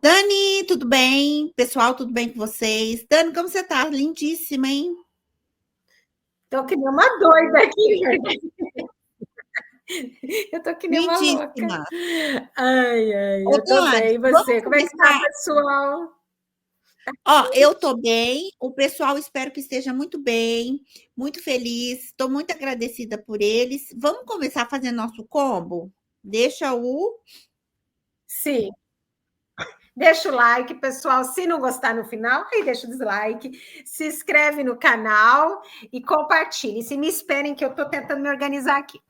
Dani, tudo bem? Pessoal, tudo bem com vocês? Dani, como você tá? Lindíssima, hein? Tô que nem uma doida aqui, eu tô que nem uma louca. Lindíssima. Ai, ai, Ô, eu tô Dani, bem. E vamos você? Como é que tá, começar? pessoal? Ó, eu tô bem, o pessoal espero que esteja muito bem, muito feliz, estou muito agradecida por eles. Vamos começar fazendo nosso combo? Deixa o. Sim. Deixa o like, pessoal. Se não gostar no final, aí deixa o dislike. Se inscreve no canal e compartilhe. Se me esperem que eu tô tentando me organizar aqui.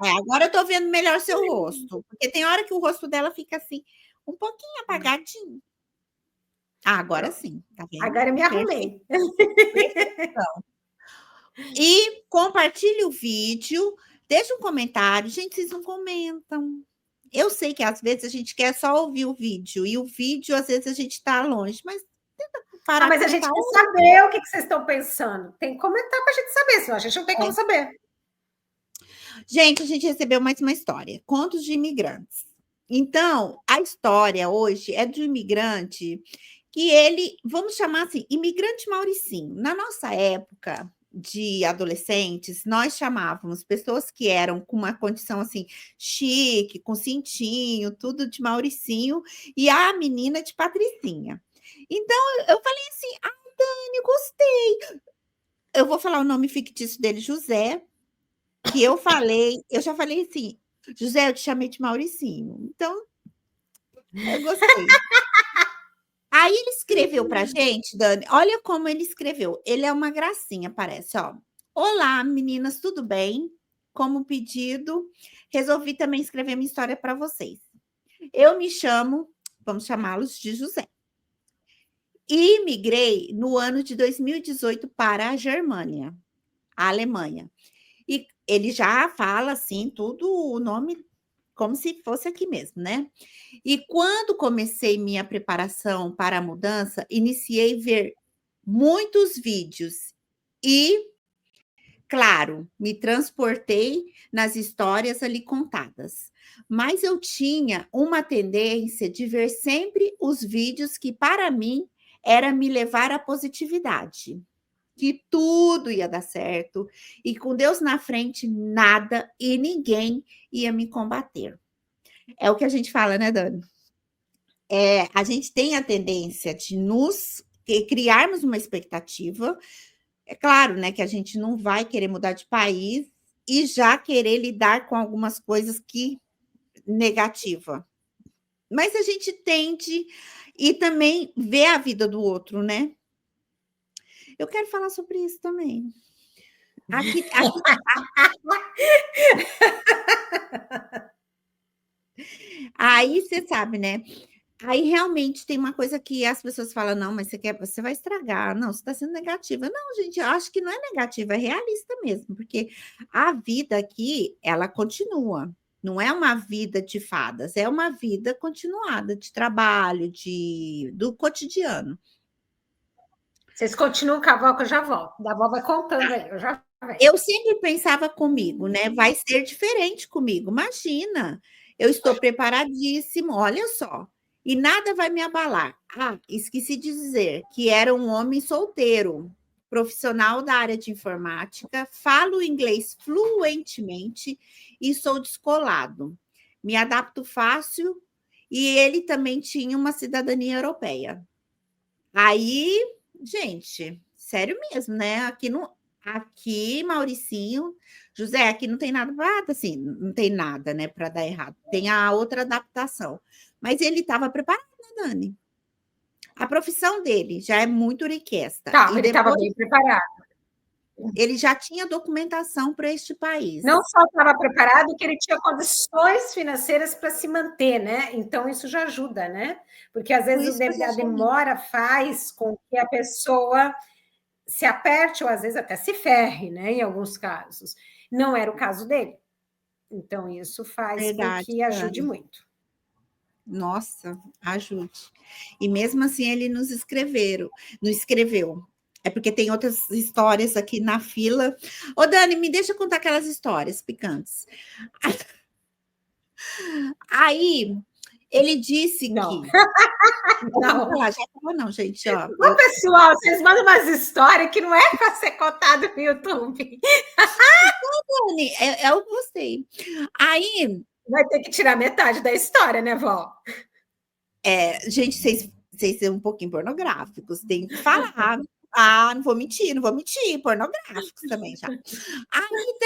Agora eu tô vendo melhor seu rosto, porque tem hora que o rosto dela fica assim, um pouquinho apagadinho. Ah, agora Pronto. sim, tá vendo? Agora eu me Perfeito, arrumei. perfeição. E compartilhe o vídeo, deixa um comentário. Gente, vocês não comentam. Eu sei que às vezes a gente quer só ouvir o vídeo, e o vídeo, às vezes, a gente está longe, mas tenta Ah, parar, mas a gente comentar. quer saber o que vocês estão pensando. Tem que comentar para a gente saber, senão a gente não tem como É. saber. Gente, a gente recebeu mais uma história, contos de imigrantes. Então, a história hoje é de um imigrante que ele, vamos chamar assim, imigrante Mauricinho. Na nossa época de adolescentes, nós chamávamos pessoas que eram com uma condição assim chique, com cintinho, tudo de Mauricinho, e a menina de Patricinha. Então, eu falei assim: "Ah, Dani, gostei". Eu vou falar o nome fictício dele, José, que eu já falei assim: "José, eu te chamei de Mauricinho". Então, eu gostei. Aí ele escreveu pra gente, Dani, olha como ele escreveu. Ele é uma gracinha, parece, ó. "Olá, meninas, tudo bem? Como pedido, resolvi também escrever minha história para vocês. Eu me chamo", vamos chamá-los de José, "e migrei no ano de 2018 para a Germânia, a Alemanha". E ele já fala assim, tudo o nome como se fosse aqui mesmo, né? "E quando comecei minha preparação para a mudança, iniciei ver muitos vídeos e, claro, me transportei nas histórias ali contadas. Mas eu tinha uma tendência de ver sempre os vídeos que, para mim, era me levar à positividade, que tudo ia dar certo e com Deus na frente, nada e ninguém ia me combater". É o que a gente fala, né, Dani? A gente tem a tendência de nos criarmos uma expectativa. É claro, né, que a gente não vai querer mudar de país e já querer lidar com algumas coisas que negativa. Mas a gente tende e também ver a vida do outro, né? Eu quero falar sobre isso também. Aqui, aí você sabe, né? Aí realmente tem uma coisa que as pessoas falam: "Não, mas você vai estragar. Não, você está sendo negativa". Não, gente, eu acho que não é negativa, é realista mesmo, porque a vida aqui, ela continua. Não é uma vida de fadas, é uma vida continuada de trabalho, do cotidiano. Vocês continuam com a avó que eu já volto. Da avó vai contando aí, eu já venho. Eu sempre pensava comigo, né, vai ser diferente comigo. Imagina, eu estou preparadíssimo, olha só, e nada vai me abalar. Ah, esqueci de dizer que era um homem solteiro, profissional da área de informática, falo inglês fluentemente e sou descolado. Me adapto fácil e ele também tinha uma cidadania europeia. Aí, gente, sério mesmo, né? Aqui, Mauricinho, José, aqui não tem nada para, assim, não tem nada, né, para dar errado. Tem a outra adaptação. Mas ele estava preparado, né, Dani? A profissão dele já é muito riquesta. Calma, E ele estava depois bem preparado. ele já tinha documentação para este Não país. só estava preparado, que ele tinha condições financeiras para se manter, né? Então, isso já ajuda, né? Porque às Por vezes isso que eu a chamei. demora faz com que a pessoa se aperte ou às vezes até se ferre, né? Em alguns casos. Não era o caso dele. Então, isso faz com Verdade, que ajude Dani. muito. Nossa, ajude. E mesmo assim ele não escreveu. É porque tem outras histórias aqui na fila. Ô, Dani, me deixa contar aquelas histórias picantes. Aí Ele disse Não. que... Não. Já falou não, gente. Ó, Ô, pessoal, vocês mandam umas histórias que não é para ser contado no YouTube. Dani, eu gostei. Aí, Vai ter que tirar metade da história, né, vó? gente, vocês são um pouquinho pornográficos, tem que falar. Ah, não vou mentir, pornográficos também já. Aí,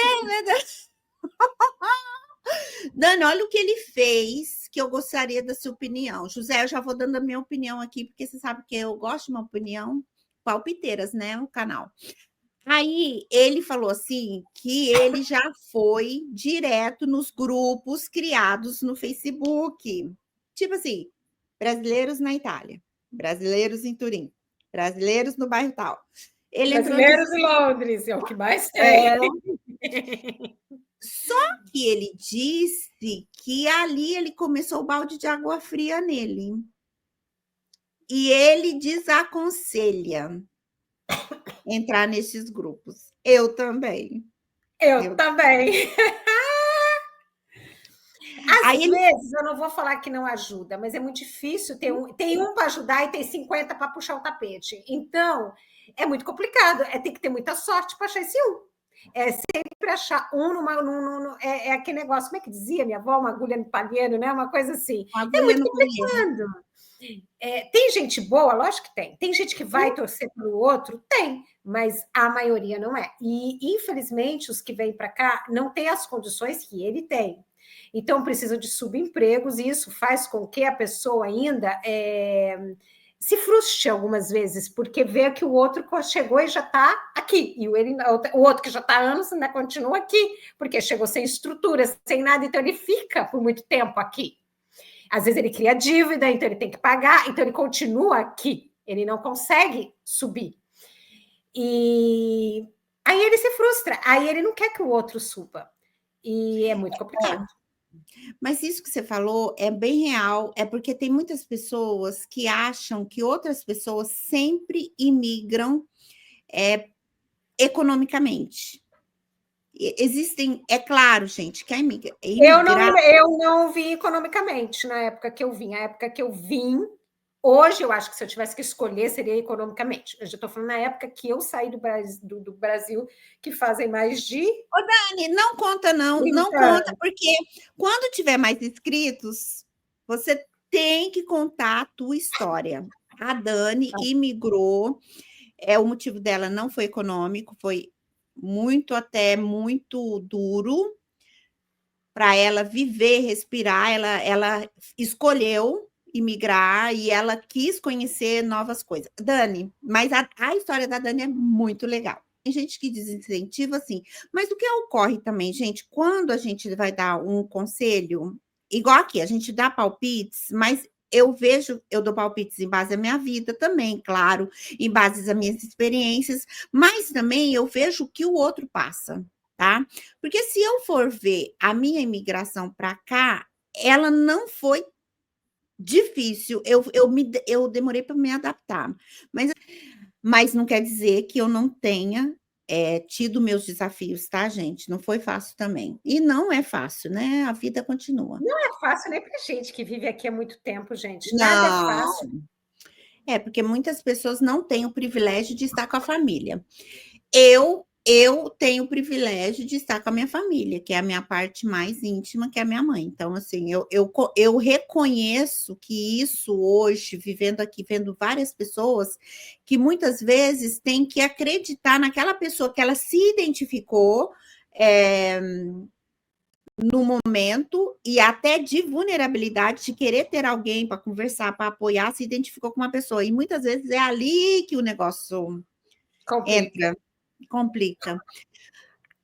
Dani, olha o que ele fez, que eu gostaria da sua opinião. José, eu já vou dando a minha opinião aqui, porque você sabe que eu gosto de uma opinião palpiteiras, né, o canal. Aí ele falou assim que ele já foi direto nos grupos criados no Facebook. Tipo assim, brasileiros na Itália, brasileiros em Turim, brasileiros no bairro tal. Ele Brasileiros em Londres, é o que mais tem. Só que ele disse que ali ele começou o balde de água fria nele. E ele desaconselha entrar nesses grupos. Eu também. Eu também. Às Aí ele... vezes, eu não vou falar que não ajuda, mas é muito difícil ter tem um para ajudar e tem 50 para puxar o tapete. Então, é muito complicado. Tem que ter muita sorte para achar esse um. É sempre achar um é aquele negócio, como é que dizia minha avó? Uma agulha no palheiro, né? Uma coisa assim. É muito complicado. Tem gente boa? Lógico que tem. Tem gente que vai torcer para o outro? Tem, mas a maioria não é. E, infelizmente, os que vêm para cá não têm as condições que ele tem. Então, precisam de subempregos, e isso faz com que a pessoa ainda se frustre algumas vezes, porque vê que o outro chegou e já está aqui, e o outro que já está há anos ainda continua aqui, porque chegou sem estrutura, sem nada, então ele fica por muito tempo aqui. Às vezes ele cria dívida, então ele tem que pagar, então ele continua aqui, ele não consegue subir. E aí ele se frustra, aí ele não quer que o outro suba. E é muito complicado. Mas isso que você falou é bem real, é porque tem muitas pessoas que acham que outras pessoas sempre imigram economicamente. Existem, é claro, gente, que imigrar... Eu não vim economicamente na época que eu vim. A época que eu vim, hoje eu acho que se eu tivesse que escolher, seria economicamente. Eu já estou falando na época que eu saí do Brasil, que fazem mais de... Ô, Dani, não conta não conta, porque quando tiver mais inscritos, você tem que contar a tua história. A Dani imigrou, o motivo dela não foi econômico, foi muito duro para ela viver, respirar. Ela escolheu imigrar e ela quis conhecer novas coisas. Dani, mas a história da Dani é muito legal. Tem gente que desincentiva, assim, mas o que ocorre também, gente, quando a gente vai dar um conselho, igual aqui, a gente dá palpites, mas eu dou palpites em base à minha vida também, claro, em base às minhas experiências, mas também eu vejo o que o outro passa, tá? Porque se eu for ver a minha imigração para cá, ela não foi difícil, eu demorei para me adaptar, mas não quer dizer que eu não tenha tido meus desafios, tá, gente? Não foi fácil também. E não é fácil, né? A vida continua. Não é fácil nem para gente que vive aqui há muito tempo, gente. Nada é Não. fácil. Porque muitas pessoas não têm o privilégio de estar com a família. Eu tenho o privilégio de estar com a minha família, que é a minha parte mais íntima, que é a minha mãe. Então, assim, eu reconheço que isso hoje, vivendo aqui, vendo várias pessoas, que muitas vezes tem que acreditar naquela pessoa que ela se identificou no momento, e até de vulnerabilidade, de querer ter alguém para conversar, para apoiar, se identificou com uma pessoa. E muitas vezes é ali que o negócio entra. Complica.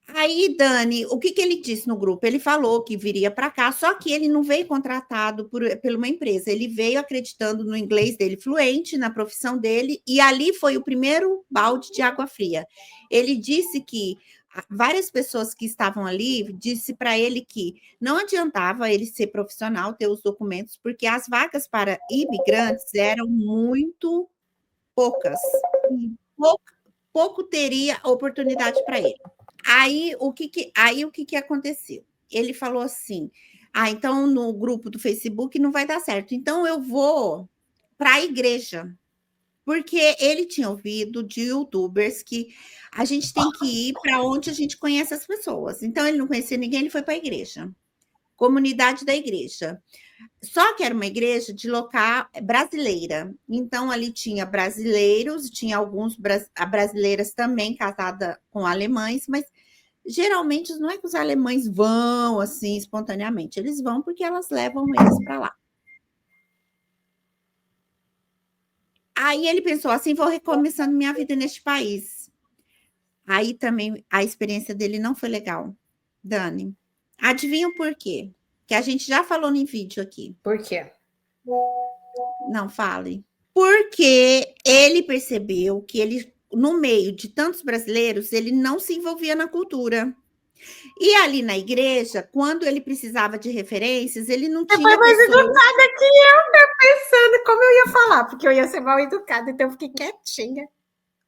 Aí, Dani, o que ele disse no grupo? Ele falou que viria para cá, só que ele não veio contratado por uma empresa. Ele veio acreditando no inglês dele fluente, na profissão dele, e ali foi o primeiro balde de água fria. Ele disse que várias pessoas que estavam ali disse para ele que não adiantava ele ser profissional, ter os documentos, porque as vagas para imigrantes eram muito poucas. Pouco teria oportunidade para ele. Aí o que aconteceu? Ele falou assim: Ah, então no grupo do Facebook não vai dar certo. Então eu vou para a igreja. Porque ele tinha ouvido de youtubers que a gente tem que ir para onde a gente conhece as pessoas. Então ele não conhecia ninguém, ele foi para a igreja. Comunidade da igreja. Só que era uma igreja de local brasileira. Então ali tinha brasileiros, tinha alguns brasileiras também casadas com alemães, mas geralmente não é que os alemães vão assim espontaneamente, eles vão porque elas levam eles para lá. Aí ele pensou assim, vou recomeçando minha vida neste país. Aí também a experiência dele não foi legal, Dani. Adivinha por quê? Que a gente já falou no vídeo aqui. Por quê? Não fale. Porque ele percebeu que ele, no meio de tantos brasileiros, ele não se envolvia na cultura. E ali na igreja, quando ele precisava de referências, ele não Você foi tinha mais pessoas. educada que eu, pensando como eu ia falar, porque eu ia ser mal educada, então eu fiquei quietinha.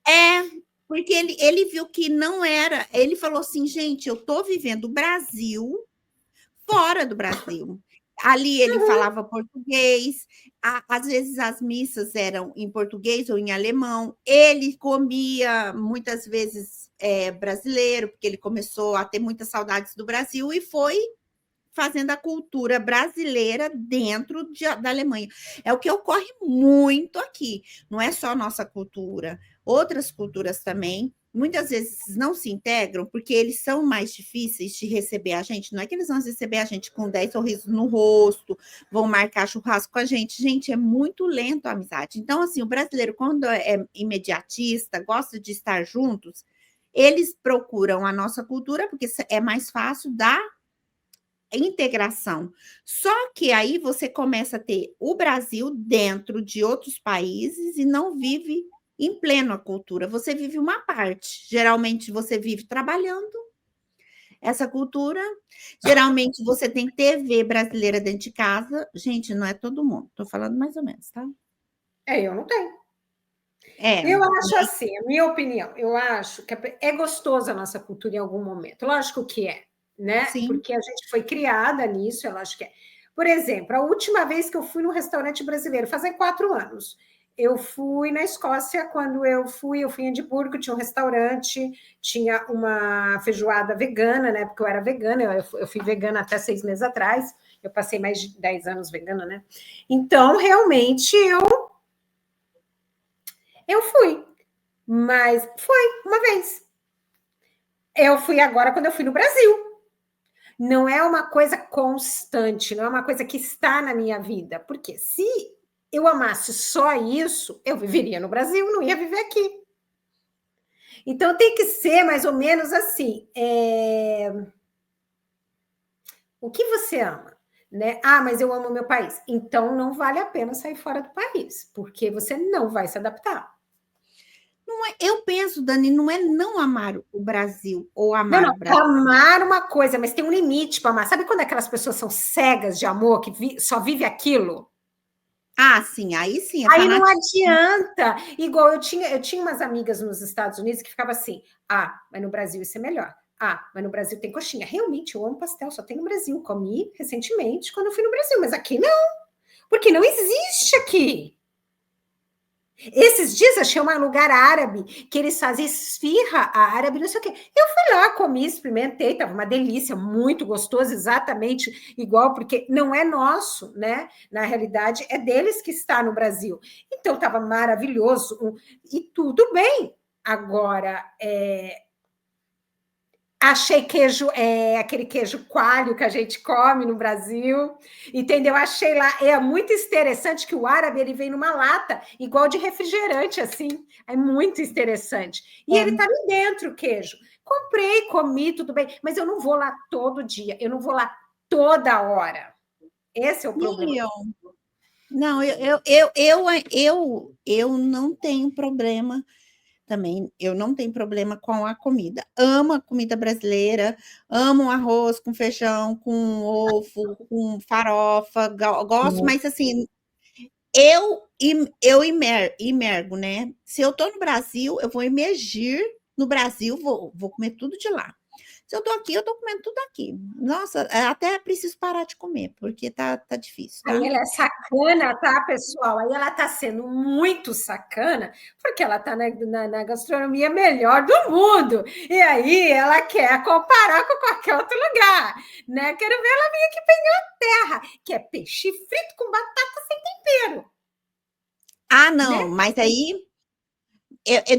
É, porque ele viu que não era. Ele falou assim, gente, eu estou vivendo o Brasil fora do Brasil. Ali ele falava português, às vezes as missas eram em português ou em alemão. Ele comia muitas vezes brasileiro, porque ele começou a ter muitas saudades do Brasil e foi fazendo a cultura brasileira dentro da Alemanha. É o que ocorre muito aqui. Não é só a nossa cultura, outras culturas também. Muitas vezes não se integram porque eles são mais difíceis de receber a gente. Não é que eles vão receber a gente com 10 sorrisos no rosto, vão marcar churrasco com a gente. Gente, é muito lento a amizade. Então, assim, o brasileiro, quando é imediatista, gosta de estar juntos, eles procuram a nossa cultura porque é mais fácil dar integração. Só que aí você começa a ter o Brasil dentro de outros países e não vive em pleno a cultura. Você vive uma parte. Geralmente você vive trabalhando essa cultura. Geralmente você tem TV brasileira dentro de casa. Gente, não é todo mundo. Estou falando mais ou menos, tá? Eu não tenho. É. Eu acho assim, a minha opinião, eu acho que é gostoso a nossa cultura em algum momento. Lógico que é, né? Sim. Porque a gente foi criada nisso, eu acho que é. Por exemplo, a última vez que eu fui num restaurante brasileiro, fazem 4 anos. Eu fui na Escócia, quando eu fui em Edimburgo, tinha um restaurante, tinha uma feijoada vegana, né? Porque eu era vegana, eu fui vegana até 6 meses atrás, eu passei mais de 10 anos vegana, né? Então, realmente, eu fui, mas foi uma vez. Eu fui agora quando eu fui no Brasil. Não é uma coisa constante, não é uma coisa que está na minha vida. Porque se eu amasse só isso, eu viveria no Brasil, não ia viver aqui. Então tem que ser mais ou menos assim. O que você ama? Né? Ah, mas eu amo o meu país. Então não vale a pena sair fora do país, porque você não vai se adaptar. Não é, eu penso, Dani, não é não amar o Brasil ou Não, amar não, o Brasil. amar uma coisa, mas tem um limite para amar. Sabe quando aquelas pessoas são cegas de amor, que só vive aquilo? Ah, sim, aí sim, é Aí não fanatismo. adianta. Igual eu tinha umas amigas nos Estados Unidos que ficavam assim: ah, mas no Brasil isso é melhor. Ah, mas no Brasil tem coxinha. Realmente, eu amo pastel, só tem no Brasil. Comi recentemente quando eu fui no Brasil, mas aqui não, porque não existe aqui. Esses dias achei um lugar árabe que eles fazem esfirra árabe, não sei o quê. Eu fui lá, comi, experimentei, estava uma delícia, muito gostoso, exatamente igual, porque não é nosso, né? Na realidade, é deles que está no Brasil. Então, estava maravilhoso e tudo bem. Agora, achei queijo, aquele queijo coalho que a gente come no Brasil, entendeu? Achei lá, é muito interessante que o árabe ele vem numa lata, igual de refrigerante, assim, é muito interessante. E ele tá ali dentro, o queijo. Comprei, comi, tudo bem, mas eu não vou lá todo dia, eu não vou lá toda hora. Esse é o problema. Não, eu não tenho problema também. Eu não tenho problema com a comida. Amo a comida brasileira, amo um arroz com feijão, com ovo, com farofa, gosto, mas assim, eu imergo, né? Se eu tô no Brasil, eu vou imergir no Brasil, vou comer tudo de lá. Se eu tô aqui, eu tô comendo tudo aqui. Nossa, até preciso parar de comer, porque tá difícil, tá? Aí ela é sacana, tá, pessoal? Aí ela tá sendo muito sacana, porque ela tá na gastronomia melhor do mundo. E aí ela quer comparar com qualquer outro lugar, né? Quero ver ela vir aqui pra Inglaterra, que é peixe frito com batata sem tempero, Ah, né? não, mas aí.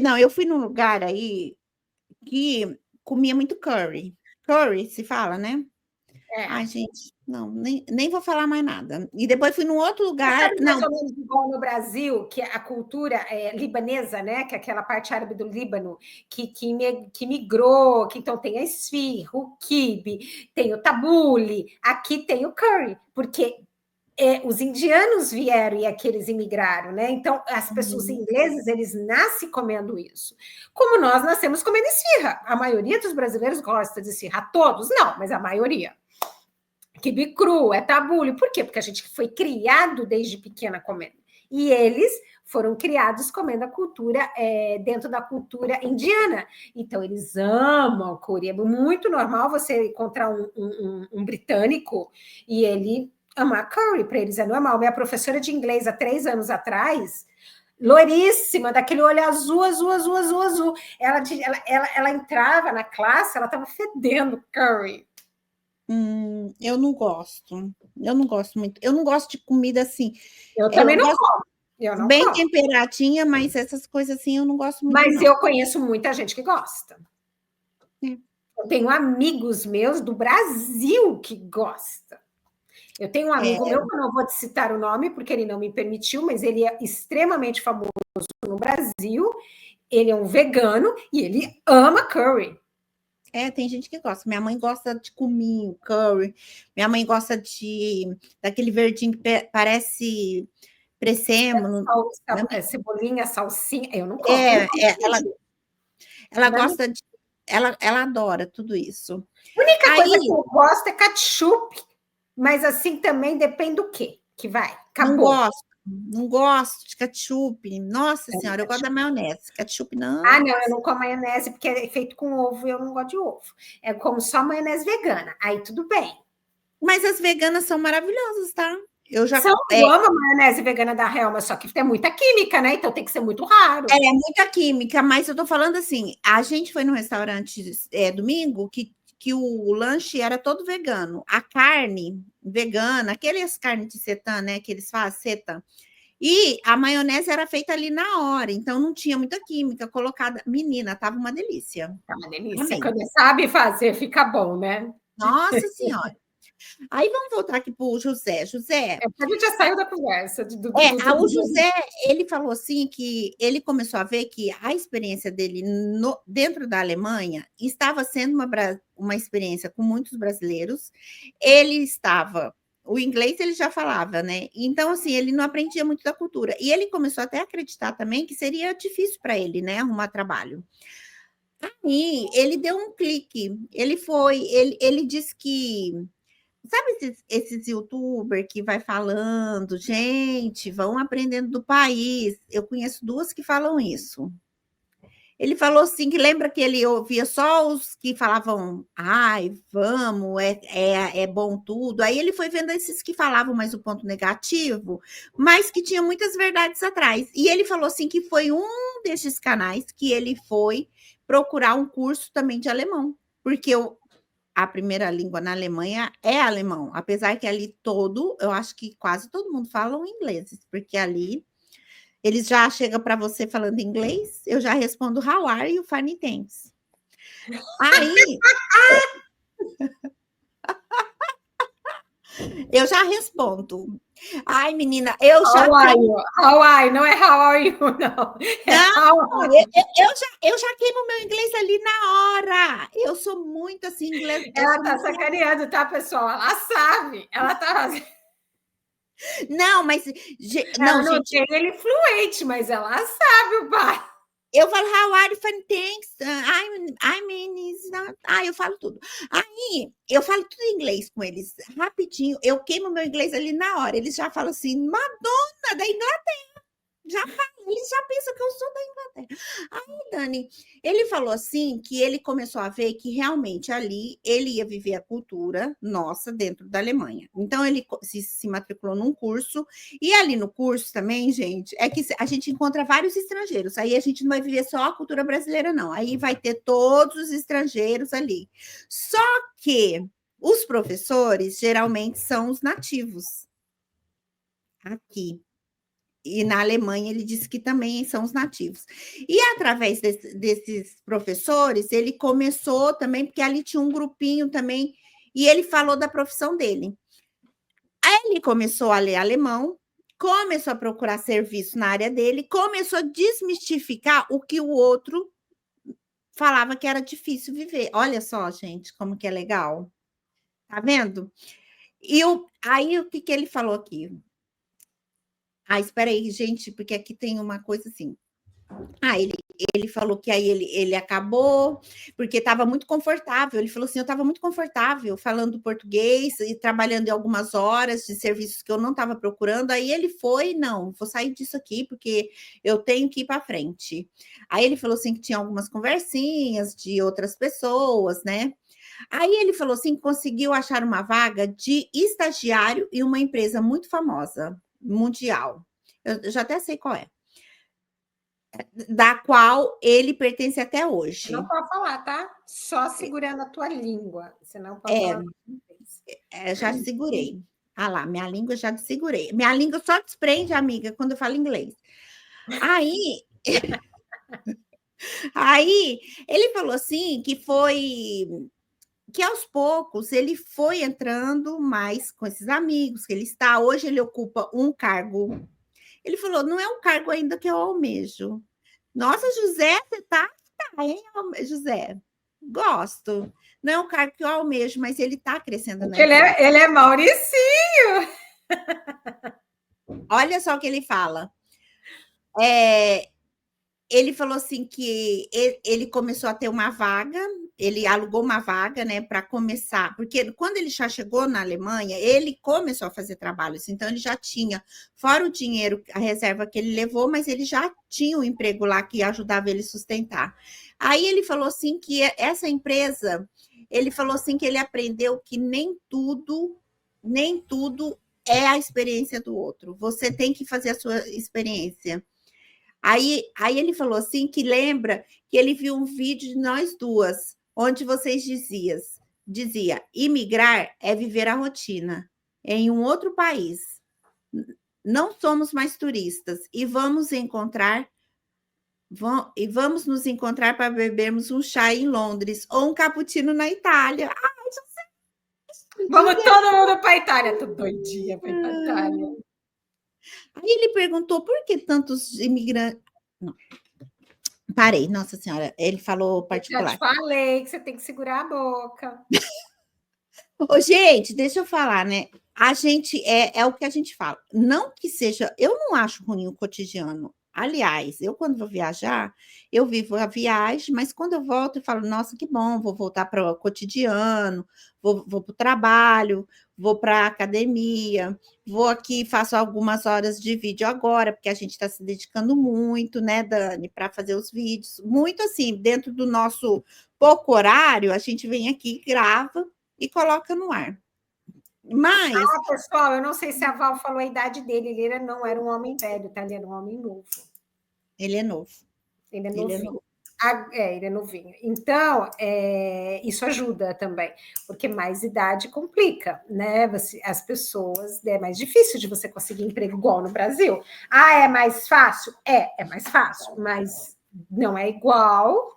Não, eu fui num lugar aí que comia muito curry. Curry, se fala, né? É. Ai, gente, não, nem vou falar mais nada. E depois fui num outro Mas lugar. sabe mais Não, ou menos igual no Brasil, que a cultura libanesa, né? Que é aquela parte árabe do Líbano, que migrou, que então tem a esfirra, o quibe, tem o tabule, aqui tem o curry, porque os indianos vieram e aqueles imigraram, né? Então, as pessoas ingleses, eles nascem comendo isso. Como nós nascemos comendo esfirra. A maioria dos brasileiros gosta de esfirra. Todos não, mas a maioria. Quibe cru, é tabule. Por quê? Porque a gente foi criado desde pequena comendo. E eles foram criados comendo a cultura dentro da cultura indiana. Então, eles amam curry. É muito normal você encontrar um britânico e ele amar curry. Para eles é normal. Minha professora de inglês, há 3 anos atrás, louríssima, daquele olho azul, azul, azul, azul, azul. Ela entrava na classe, ela estava fedendo curry. eu não gosto. Eu não gosto muito. Eu não gosto de comida assim. Eu também Eu não gosto como. Eu não bem como. temperadinha, mas essas coisas assim eu não gosto muito, Mas não. eu conheço muita gente que gosta. É. Eu tenho amigos meus do Brasil que gosta. Eu tenho um amigo É, meu, que eu não vou te citar o nome, porque ele não me permitiu, mas ele é extremamente famoso no Brasil. Ele é um vegano e ele ama curry. tem gente que gosta. Minha mãe gosta de cominho, curry. Minha mãe gosta daquele verdinho que parece pressêmolo. Cebolinha, salsinha, eu não como. Eu É, não como ela na minha... gosta de. Ela adora tudo isso. A única coisa que Aí, eu gosto é ketchup, mas assim também depende do quê que vai. não Acabou. gosto, não gosto de ketchup. Nossa Senhora, eu gosto da maionese. Ketchup, Ah, não. não, eu não como maionese porque é feito com ovo e eu não gosto de ovo. É como só maionese vegana. Aí tudo bem. Mas as veganas são maravilhosas, tá? Eu já. São, eu amo a maionese vegana da Helma, só que tem muita química, né? Então tem que ser muito raro. É muita química, mas eu tô falando assim: a gente foi num restaurante domingo que o lanche era todo vegano. A carne vegana, aquelas carnes de seitan, né? Que eles fazem, seitan. E a maionese era feita ali na hora, então não tinha muita química colocada. Menina, tava uma delícia. É uma delícia. Amei. Quando sabe fazer, fica bom, né? Nossa Senhora. Aí vamos voltar aqui para o José. José, A gente já saiu da conversa. o José, ele falou assim que ele começou a ver que a experiência dele dentro da Alemanha estava sendo uma experiência com muitos brasileiros. Ele estava. O inglês ele já falava, né? Então, assim, ele não aprendia muito da cultura. E ele começou até a acreditar também que seria difícil para ele, né? Arrumar trabalho. Aí ele deu um clique. Ele disse que sabe esses youtuber que vai falando, gente, vão aprendendo do país. Eu conheço 2 que falam isso. Ele falou assim que lembra que ele ouvia só os que falavam, ai, vamos, é bom tudo. Aí ele foi vendo esses que falavam mais o ponto negativo, mas que tinha muitas verdades atrás. E ele falou assim que foi um desses canais que ele foi procurar um curso também de alemão, porque a primeira língua na Alemanha é alemão, apesar que ali eu acho que quase todo mundo fala o inglês, porque ali eles já chegam para você falando inglês, eu já respondo how are you, fine thanks. Aí eu já respondo. Ai, menina, eu já How are queimo. you? How are you? Não é how are you, não. É Não, how are you. eu já queimo meu inglês ali na hora. Eu sou muito assim, inglês. Eu Ela sou tá muito... sacaneando, tá, pessoal? Ela sabe. Ela tá fazendo. Não, mas Ela não, não gente, tem ele fluente, mas ela sabe o pai. eu falo, how are you, fine, thanks, I mean, it's not... eu falo tudo. Aí, eu falo tudo em inglês com eles, rapidinho, eu queimo meu inglês ali na hora, eles já falam assim, Madonna, da Inglaterra, já falam, eles já pensam que eu sou da Inglaterra. Aí Dani, ele falou assim que ele começou a ver que realmente ali ele ia viver a cultura nossa dentro da Alemanha. Então ele se matriculou num curso, e ali no curso também, gente, é que a gente encontra vários estrangeiros. Aí a gente não vai viver só a cultura brasileira, não. Aí vai ter todos os estrangeiros ali. Só que os professores geralmente são os nativos aqui. E na Alemanha ele disse que também são os nativos. E através desses professores, ele começou também, porque ali tinha um grupinho também, e ele falou da profissão dele. Aí ele começou a ler alemão, começou a procurar serviço na área dele, começou a desmistificar o que o outro falava que era difícil viver. Olha só, gente, como que é legal. Tá vendo? Aí o que ele falou aqui? Espera aí, gente, porque aqui tem uma coisa assim. Ele falou que aí ele acabou, porque estava muito confortável. Ele falou assim: eu estava muito confortável falando português e trabalhando em algumas horas de serviços que eu não estava procurando. Aí ele foi, não, vou sair disso aqui, porque eu tenho que ir para frente. Aí ele falou assim que tinha algumas conversinhas de outras pessoas, né? Aí ele falou assim que conseguiu achar uma vaga de estagiário em uma empresa muito famosa, mundial. Eu já até sei qual é. Da qual ele pertence até hoje. Não pode falar, tá? Só segurando a tua língua. Você não pode falar. Já segurei. Lá, minha língua já segurei. Minha língua só desprende, amiga, quando eu falo inglês. Aí ele falou assim que aos poucos ele foi entrando mais com esses amigos que ele está. Hoje ele ocupa um cargo. Ele falou: não é um cargo ainda que eu almejo. Nossa, José, você tá, hein, José? Gosto. Não é um cargo que eu almejo, mas ele está crescendo na empresa. Ele é Mauricinho. Olha só o que ele fala. Ele falou assim que ele começou a ter uma vaga, ele alugou uma vaga, né, para começar, porque quando ele já chegou na Alemanha, ele começou a fazer trabalhos, então ele já tinha, fora o dinheiro, a reserva que ele levou, mas ele já tinha um emprego lá que ajudava ele a sustentar. Aí ele falou assim que essa empresa, ele falou assim que ele aprendeu que nem tudo é a experiência do outro, você tem que fazer a sua experiência. Aí ele falou assim que lembra que ele viu um vídeo de nós duas, onde vocês dizia, imigrar é viver a rotina em um outro país. Não somos mais turistas e vamos nos encontrar para bebermos um chá em Londres ou um cappuccino na Itália. Vamos todo mundo para a Itália. Tô doidinha para ir para a Itália. Aí ele perguntou por que tantos imigrantes. Não. Parei, nossa senhora, ele falou particular. Eu já te falei que você tem que segurar a boca. Ô, gente, deixa eu falar, né? A gente é o que a gente fala. Não que seja, eu não acho ruim o cotidiano. Aliás, eu quando vou viajar, eu vivo a viagem, mas quando eu volto, eu falo, nossa, que bom, vou voltar para o cotidiano, vou para o trabalho, vou para a academia, vou aqui, faço algumas horas de vídeo agora, porque a gente está se dedicando muito, né, Dani, para fazer os vídeos. Muito assim, dentro do nosso pouco horário, a gente vem aqui, grava e coloca no ar. Mas. Pessoal, eu não sei se a Val falou a idade dele, ele não era um homem velho, tá? Ele era um homem novo. Ele é novo. Ele é novinho. Ele é novinho. Então, isso ajuda também, porque mais idade complica, né? As pessoas, é mais difícil de você conseguir emprego igual no Brasil. É mais fácil? É mais fácil, mas não é igual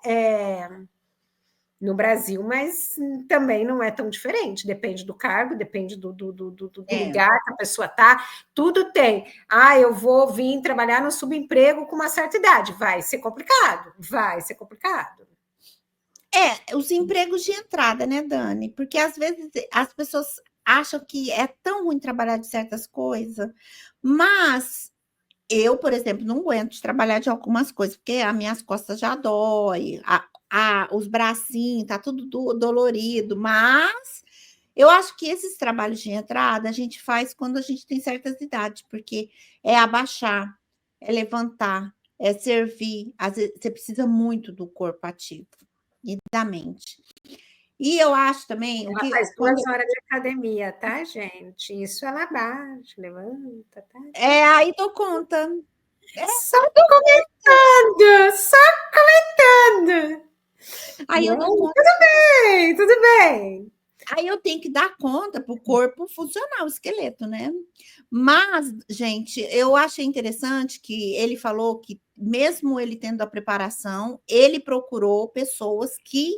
no Brasil, mas também não é tão diferente, depende do cargo, depende do lugar que a pessoa está, tudo tem. Eu vou vir trabalhar no subemprego com uma certa idade, vai ser complicado. Os empregos de entrada, né, Dani? Porque às vezes as pessoas acham que é tão ruim trabalhar de certas coisas, mas eu, por exemplo, não aguento trabalhar de algumas coisas, porque as minhas costas já dói, os bracinhos, tá tudo dolorido, mas eu acho que esses trabalhos de entrada a gente faz quando a gente tem certas idades, porque é abaixar, é levantar, é servir. Às vezes, você precisa muito do corpo ativo e da mente. E eu acho também o Ela que faz quando 2 horas de academia, tá, gente? Isso ela baixa, levanta, tá? aí dou conta. É, Só dou comentando, só comentando. aí eu dou Não, conta. tudo bem. Aí eu tenho que dar conta para o corpo funcionar, o esqueleto, né? Mas, gente, eu achei interessante que ele falou que, mesmo ele tendo a preparação, ele procurou pessoas que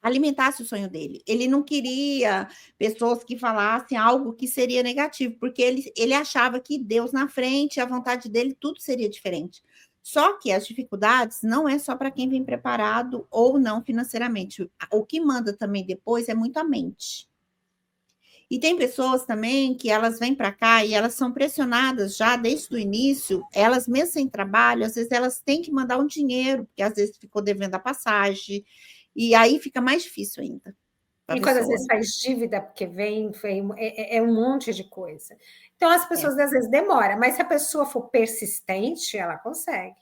alimentassem o sonho dele. Ele não queria pessoas que falassem algo que seria negativo, porque ele achava que Deus na frente, a vontade dele, tudo seria diferente. Só que as dificuldades não é só para quem vem preparado ou não financeiramente. O que manda também depois é muito a mente. E tem pessoas também que elas vêm para cá e elas são pressionadas já desde o início, elas mesmo sem trabalho, às vezes elas têm que mandar um dinheiro, porque às vezes ficou devendo a passagem, e aí fica mais difícil ainda para a E quando às pessoa. vezes faz dívida, porque vem é um monte de coisa. Então, as É. pessoas às vezes demoram, mas se a pessoa for persistente, ela consegue.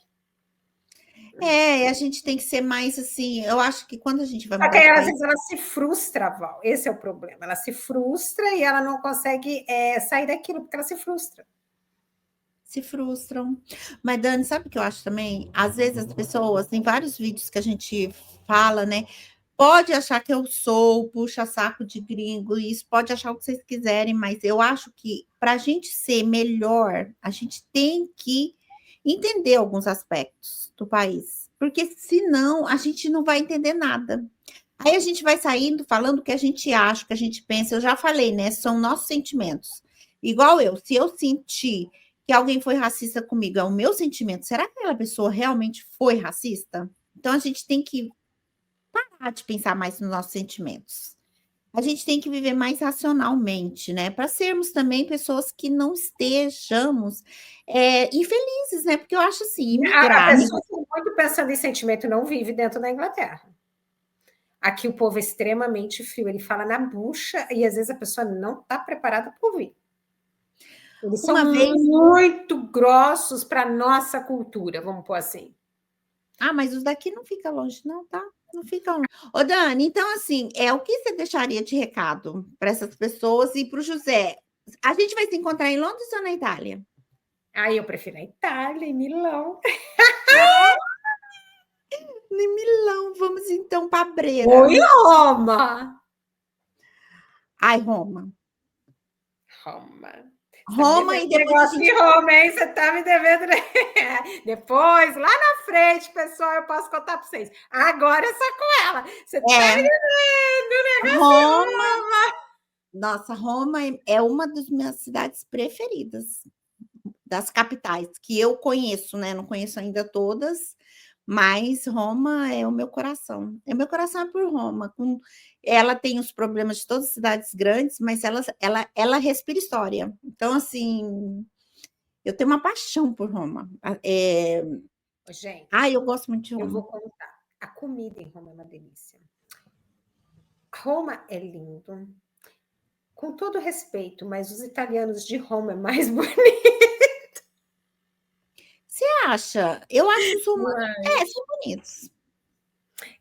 A gente tem que ser mais assim. Eu acho que quando a gente vai Só que mudar aí, de às país, vezes, ela se frustra, Val. Esse é o problema. Ela se frustra e ela não consegue sair daquilo, porque ela se frustra. se frustram. Mas, Dani, sabe o que eu acho também? Às vezes as pessoas, tem vários vídeos que a gente fala, né? Pode achar que eu sou puxa-saco de gringo, isso pode achar o que vocês quiserem, mas eu acho que para a gente ser melhor, a gente tem que entender alguns aspectos do país, porque senão a gente não vai entender nada. Aí a gente vai saindo falando o que a gente acha, o que a gente pensa. Eu já falei, né? São nossos sentimentos. Igual eu, se eu sentir que alguém foi racista comigo, é o meu sentimento. Será que aquela pessoa realmente foi racista? Então a gente tem que parar de pensar mais nos nossos sentimentos. A gente tem que viver mais racionalmente, né? Para sermos também pessoas que não estejamos infelizes, né? Porque eu acho assim, A imigrar. pessoa que muito pensando em sentimento não vive dentro da Inglaterra. Aqui o povo é extremamente frio, ele fala na bucha e às vezes a pessoa não está preparada para ouvir. Eles são Uma vez. muito grossos para a nossa cultura, vamos pôr assim. Ah, mas os daqui não fica longe, não, tá? Não ficam longe. Ô, Dani, então, assim, o que você deixaria de recado para essas pessoas e para o José? A gente vai se encontrar em Londres ou na Itália? Aí eu prefiro a Itália, em Milão. Ah, em Milão, vamos então para Breira. Oi, Roma! Ai, Roma. Roma. Você tá me Roma devendo e um depois a negócio de gente. Roma, hein? Você tá me devendo. Depois, lá na frente, pessoal, eu posso contar para vocês. Agora é só com ela. Você tá me É, devendo um negócio de Roma. Roma. Nossa, Roma é uma das minhas cidades preferidas, das capitais, que eu conheço, né? Não conheço ainda todas, mas Roma é o meu coração. O meu coração é por Roma. Ela tem os problemas de todas as cidades grandes, mas ela respira história. Então, assim, eu tenho uma paixão por Roma. Gente, Eu gosto muito de eu vou Roma. contar. A comida em Roma é uma delícia. Roma é lindo. Com todo respeito, mas os italianos de Roma é mais bonito. Você acha? Eu acho os romanos. Mas São bonitos.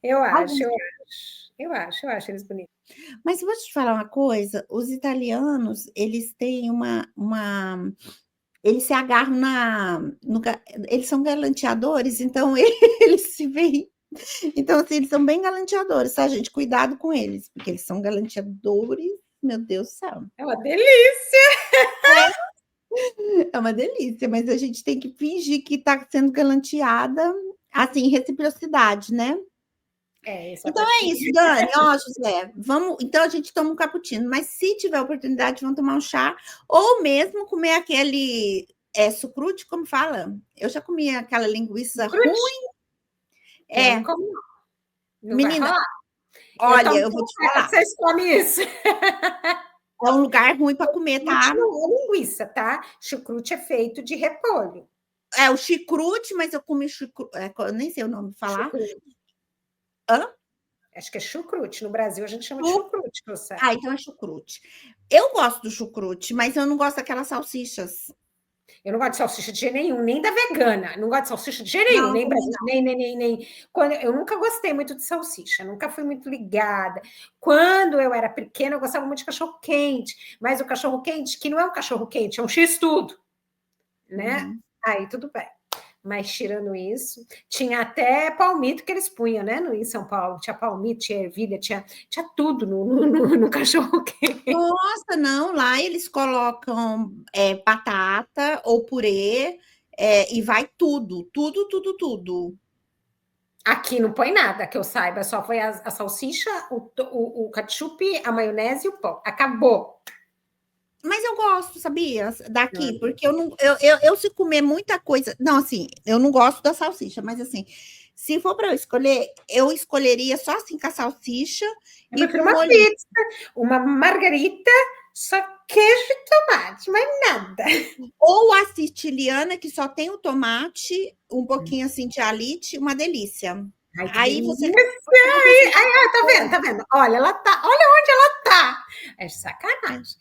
eu acho, Alguns. eu acho. Eu acho eles bonitos. Mas vou te falar uma coisa: os italianos, eles têm eles se agarram eles são galanteadores, então eles se veem. Então, assim, eles são bem galanteadores, tá, gente? Cuidado com eles, porque eles são galanteadores, meu Deus do céu. É uma delícia. É uma delícia, mas a gente tem que fingir que está sendo galanteada, assim, reciprocidade, né? Essa Então parte é isso, Dani. Ó, José, vamos. Então a gente toma um cappuccino, mas se tiver oportunidade, vamos tomar um chá, ou mesmo comer aquele sucrute, como fala? Eu já comi aquela linguiça crute. ruim. Eu não É, como, não. Não vai menina, rolar. Eu olha, tomo eu vou te café quando falar. vocês comem isso. É um lugar ruim para comer, Chucrute tá? não é linguiça, tá? Chucrute é feito de repolho. É o chicrute, mas eu comi chucrute. Eu nem sei o nome de falar. Chucrute. Hã? Acho que é chucrute. No Brasil a gente chama de Chu- chucrute, que eu sei. então é chucrute. Eu gosto do chucrute, mas eu não gosto daquelas salsichas. Eu não gosto de salsicha de jeito nenhum, nem da vegana. Não gosto de salsicha de jeito nenhum, Não, nem também brasileira, nem. Eu nunca gostei muito de salsicha, nunca fui muito ligada. Quando eu era pequena, eu gostava muito de cachorro-quente, mas o cachorro-quente, que não é um cachorro-quente, é um X-tudo, né? Uhum. Aí tudo bem. Mas tirando isso, tinha até palmito que eles punham, né? Em São Paulo, tinha palmito, tinha ervilha, tinha tudo no cachorro-quente. Nossa, não, lá eles colocam batata ou purê e vai tudo, tudo, tudo, tudo. Aqui não põe nada, que eu saiba, só foi a salsicha, o ketchup, a maionese e o pão. Acabou. Mas eu gosto, sabia? Daqui, Não. porque eu não. Eu se comer muita coisa. Não, assim, eu não gosto da salsicha, mas assim, se for para eu escolher, eu escolheria só assim com a salsicha Eu e prefiro com uma molhinho. pizza, uma margarita, só queijo e tomate, mais nada. Ou a siciliana, que só tem o tomate, um pouquinho assim de alite, uma delícia. Ai, que Aí delícia! você não precisa. Tá vendo? Tá vendo? Olha, ela tá. Olha onde ela tá. É É, sacanagem.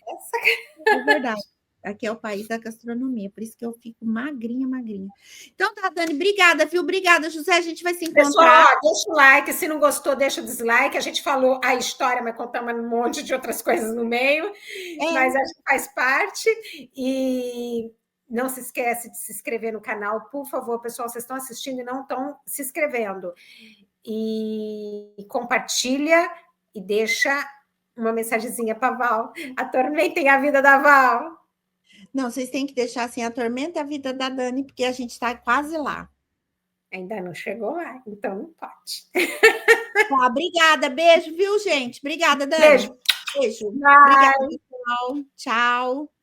É é verdade. Aqui é o país da gastronomia, por isso que eu fico magrinha, magrinha. Então tá, Dani, obrigada, viu? Obrigada, José. A gente vai se Pessoal, encontrar. ó, deixa o like. Se não gostou, deixa o dislike. A gente falou a história, mas contamos um monte de outras coisas no meio. Mas É, acho que faz parte. E não se esquece de se inscrever no canal, por favor, pessoal. Vocês estão assistindo e não estão se inscrevendo. E compartilha e deixa uma mensagenzinha para a Val. Atormentem a vida da Val. não, vocês têm que deixar assim a tormenta a vida da Dani, porque a gente está quase lá. Ainda não chegou lá, então não pode. Tá, obrigada, beijo, viu, gente? Obrigada, Dani. Beijo. Beijo. Obrigada, Bye. pessoal. Tchau.